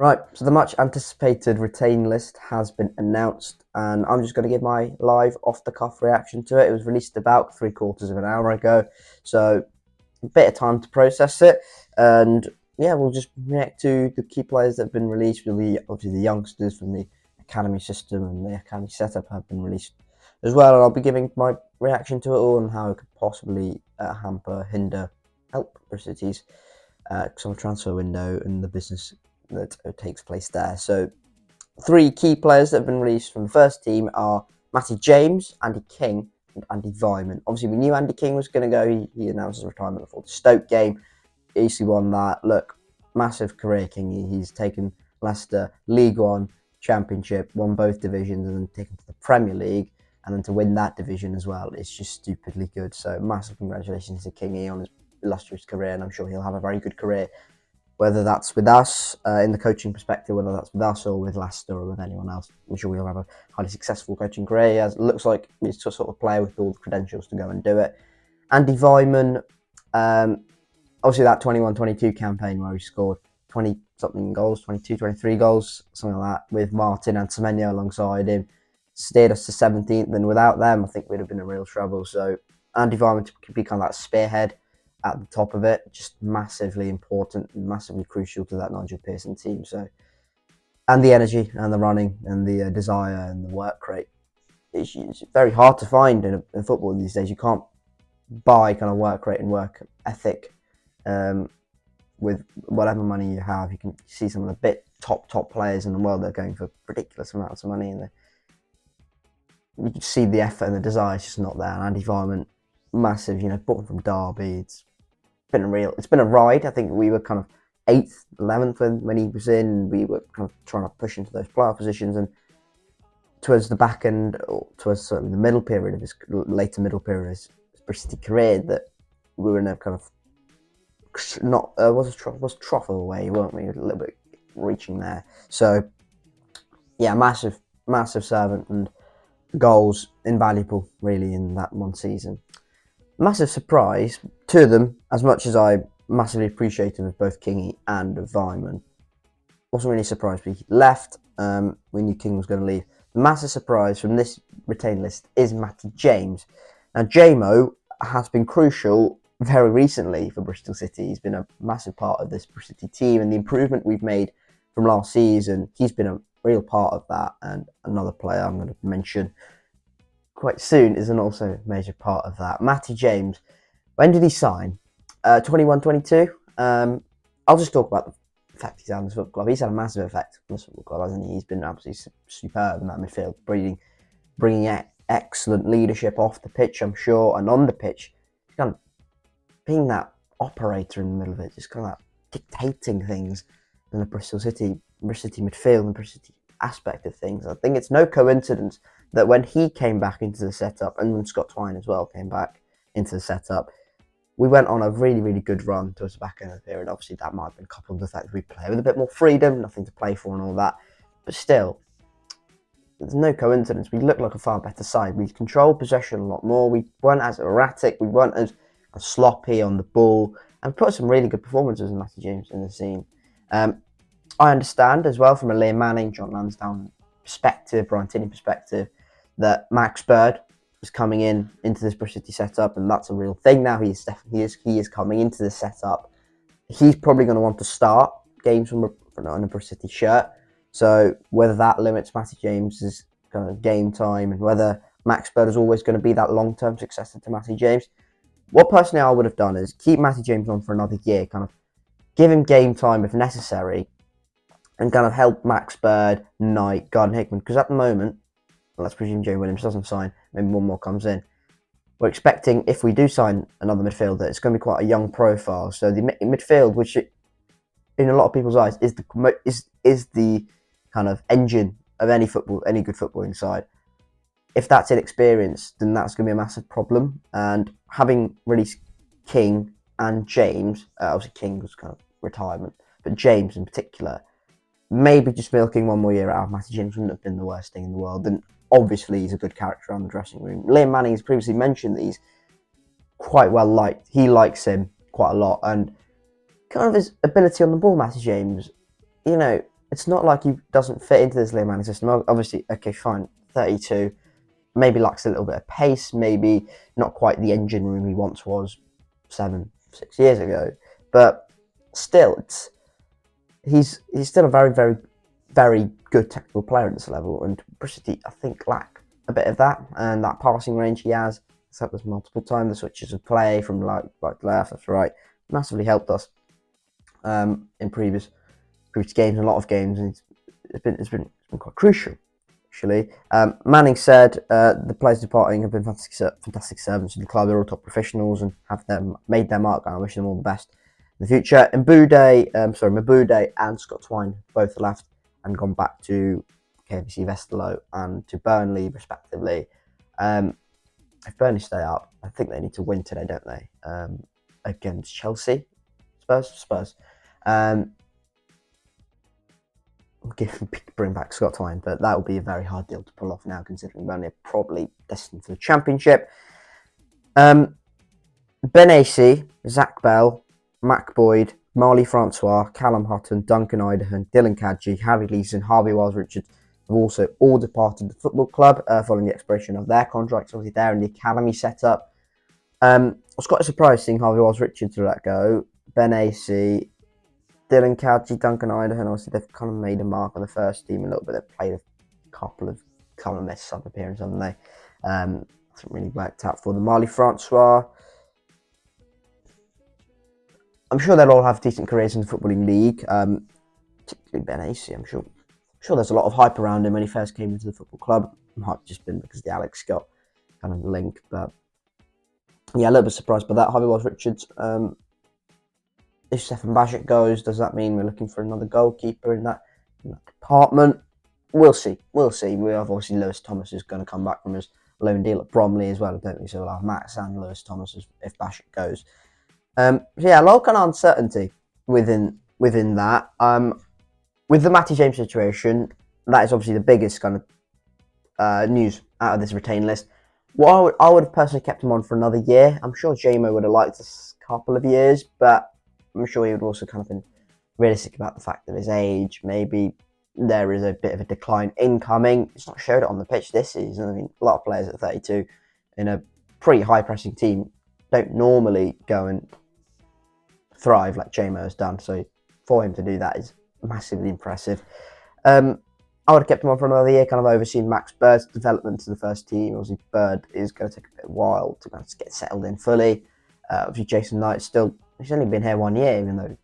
Right, so the much anticipated retain list has been announced, and I'm just going to give my live off the cuff reaction to it. It was released about 3/4 of an hour ago, so a bit of time to process it. And yeah, we'll just react to the key players that have been released. Obviously, the youngsters from the academy system and the academy setup have been released as well. And I'll be giving my reaction to it all and how it could possibly hamper, hinder, help Bristol City's summer transfer window and the business that takes place there. So, three key players that have been released from the first team are Matty James, Andy King, and Andy Vyman. Obviously, we knew Andy King was going to go. He announced his retirement before the Stoke game. Easily won that. Look, massive career, King. He's taken Leicester League One, Championship, won both divisions, and then taken to the Premier League, and then to win that division as well. It's just stupidly good. So, massive congratulations to Kingy on his illustrious career, and I'm sure he'll have a very good career, whether that's with us in the coaching perspective, whether that's with us or with Leicester or with anyone else. I'm sure he'll have a highly successful coaching career. It looks like he's a sort of player with all the credentials to go and do it. Andy Vyman, obviously that 21-22 campaign where he scored 20-something goals, 22, 23 goals, something like that, with Martin and Semenyo alongside him, steered us to 17th, and without them, I think we'd have been in real trouble. So Andy Vyman could be kind of that spearhead at the top of it, just massively important, massively crucial to that Nigel Pearson team. So, and the energy and the running and the desire and the work rate, it's very hard to find in football these days. You can't buy kind of work rate and work ethic with whatever money you have. You can see some of the top players in the world that are going for ridiculous amounts of money, and you can see the effort and the desire is just not there. And Andy Vyman, massive, bought him from Derby. It's been a ride. I think we were kind of 8th, 11th when he was in. We were kind of trying to push into those playoff positions, and towards the back end, or towards certainly the middle period of his later middle period of his Bristol career, that we were in a kind of not was trough of a way, weren't we? A little bit reaching there. So yeah, massive servant, and goals invaluable really in that one season. Massive surprise, two of them, as much as I massively appreciative of both Kingy and of Vyman. Wasn't really surprised when he left. We knew King was going to leave. The massive surprise from this retained list is Matty James. Now, JMO has been crucial very recently for Bristol City. He's been a massive part of this Bristol City team, and the improvement we've made from last season, he's been a real part of that. And another player I'm going to mention quite soon is also a major part of that. Matty James, when did he sign? 21-22. I'll just talk about the effect he's had on this football club. He's had a massive effect on this football club, hasn't he? He's been absolutely superb in that midfield, bringing excellent leadership off the pitch, I'm sure, and on the pitch. He's kind of being that operator in the middle of it, just kind of dictating things in the Bristol City midfield and Bristol City aspect of things. I think it's no coincidence that when he came back into the setup, and when Scott Twine as well came back into the setup, we went on a really, really good run towards the back end of the period. Obviously, that might have been coupled with the fact that we play with a bit more freedom, nothing to play for and all that. But still, there's no coincidence. We looked like a far better side. We controlled possession a lot more. We weren't as erratic. We weren't as sloppy on the ball. And put some really good performances in Matty James in the scene. I understand as well from a Liam Manning, John Lansdowne perspective, Brian Tinney perspective, that Max Bird is coming into this Bristol City setup, and that's a real thing now. He is coming into the setup. He's probably going to want to start games on a Bristol City shirt. So whether that limits Matty James's kind of game time, and whether Max Bird is always going to be that long-term successor to Matty James, what personally I would have done is keep Matty James on for another year, kind of give him game time if necessary, and kind of help Max Bird, Knight, Gardner Hickman, because at the moment, let's presume Joe Williams doesn't sign, maybe one more comes in. We're expecting, if we do sign another midfielder, it's going to be quite a young profile. So the midfield, which in a lot of people's eyes is the kind of engine of any good footballing side. If that's inexperienced, then that's going to be a massive problem. And having released King and James, obviously King was kind of retirement, but James in particular, maybe just milking one more year out of Matty James wouldn't have been the worst thing in the world. And obviously, he's a good character around the dressing room. Liam Manning has previously mentioned that he's quite well liked. He likes him quite a lot. And kind of his ability on the ball, Matty James, it's not like he doesn't fit into this Liam Manning system. Obviously, okay, fine, 32, maybe lacks a little bit of pace, maybe not quite the engine room he once was 6 years ago, but still, he's still a very, very, very good technical player at this level, and Bristol, I think, lack a bit of that, and that passing range he has, it's helped us multiple times. The switches of play from right to left, left to right, massively helped us in previous games, a lot of games, and it's been quite crucial. Actually, Manning said the players departing have been fantastic servants in the club. They're all top professionals and have made their mark. And I wish them all the best in the future. Mabude and Scott Twine both left and gone back to KVC Westerlo and to Burnley, respectively. If Burnley stay up, I think they need to win today, don't they? Against Chelsea, Spurs. Bring back Scott Twine, but that will be a very hard deal to pull off now, considering Burnley are probably destined for the Championship. Benassi, Zach Bell, Mac Boyd, Marley Francois, Callum Hutton, Duncan Idahan, Dylan Kadji, Harry Leeson, Harvey Wells-Richards have also all departed the football club following the expiration of their contracts. Obviously, they're in the academy setup. I was quite surprised seeing Harvey Wells-Richards let go. Benassi, Dylan Kadji, Duncan Idahan, obviously they've kind of made a mark on the first team a little bit. They've played a couple of missed sub appearances, haven't they? Hasn't really worked out for them. Marley Francois, I'm sure they'll all have decent careers in the Footballing League, particularly Benassi. I'm sure there's a lot of hype around him when he first came into the football club. It might have just been because of the Alex Scott kind of link, but yeah, a little bit surprised by that. Harvey Wells-Richards, if Stefan Bashik goes, does that mean we're looking for another goalkeeper in that department? We'll see. We have obviously Lewis Thomas is going to come back from his loan deal at Bromley as well, don't we? So we'll have Max and Lewis Thomas if Bashik goes. So yeah, a lot of kind of uncertainty within that. With the Matty James situation, that is obviously the biggest kind of news out of this retained list. Well, I would have personally kept him on for another year. I'm sure JMO would have liked a couple of years, but I'm sure he would also kind of been realistic about the fact of his age. Maybe there is a bit of a decline incoming. It's not showed it on the pitch this season. I mean, a lot of players at 32 in a pretty high pressing team don't normally go and thrive like JMO has done. So for him to do that is massively impressive. I would have kept him on for another year, kind of overseeing Max Bird's development to the first team. Obviously, Bird is going to take a bit of a while to kind of get settled in fully. Obviously, Jason Knight he's only been here 1 year, even though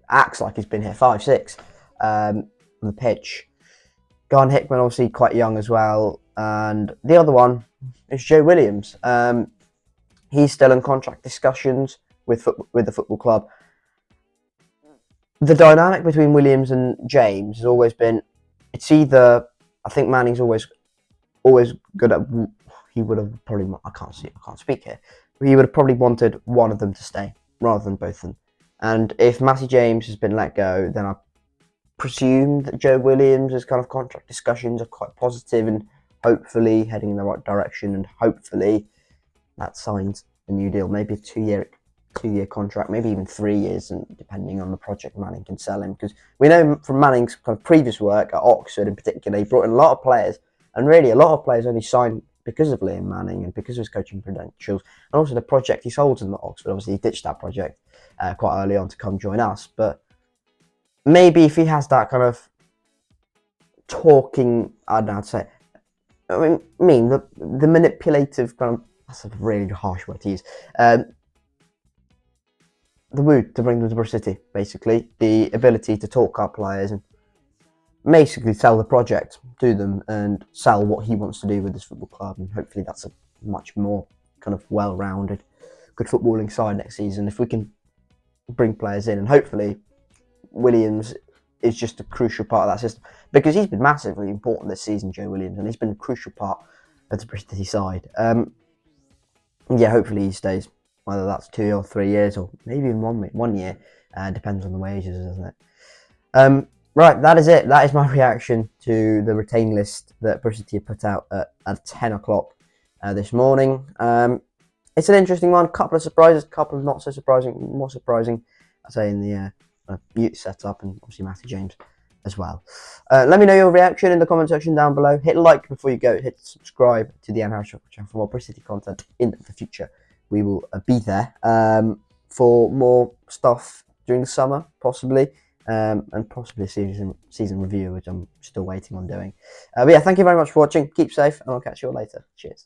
acts like he's been here 5, 6 on the pitch. Garn Hickman, obviously quite young as well. And the other one is Joe Williams. He's still in contract discussions with the football club. The dynamic between Williams and James has always been, it's either, I think Manning's always good at, he would have probably, I can't speak here, but he would have probably wanted one of them to stay rather than both of them. And if Matty James has been let go, then I presume that Joe Williams' kind of contract discussions are quite positive and hopefully heading in the right direction, and hopefully that signs a new deal, maybe a two-year contract, maybe even 3 years, and depending on the project Manning can sell him. Because we know from Manning's kind of previous work at Oxford in particular, he brought in a lot of players, and really a lot of players only signed because of Liam Manning and because of his coaching credentials, and also the project he sold to them at Oxford. Obviously, he ditched that project quite early on to come join us, but maybe if he has that kind of talking, I don't know how to say it, the manipulative kind of, that's a really harsh word to use, the mood to bring them to Bristol City, basically. The ability to talk our players and basically sell the project to them and sell what he wants to do with this football club. And hopefully that's a much more kind of well-rounded, good footballing side next season. If we can bring players in, and hopefully Williams is just a crucial part of that system, because he's been massively important this season, Joe Williams, and he's been a crucial part of the Bristol City side. Yeah, hopefully he stays. Whether that's 2 or 3 years, or maybe even 1 year, depends on the wages, doesn't it? Right, that is it. That is my reaction to the retain list that Bristol City put out at 10 o'clock this morning. It's an interesting one. Couple of surprises, couple of not so surprising, more surprising, I say, in the mute set up, and obviously Matthew James as well. Let me know your reaction in the comment section down below. Hit like before you go. Hit subscribe to the Harris channel for more Bristol City content in the future. We will be there for more stuff during the summer, possibly, and possibly a season review, which I'm still waiting on doing. But yeah, thank you very much for watching. Keep safe, and I'll catch you all later. Cheers.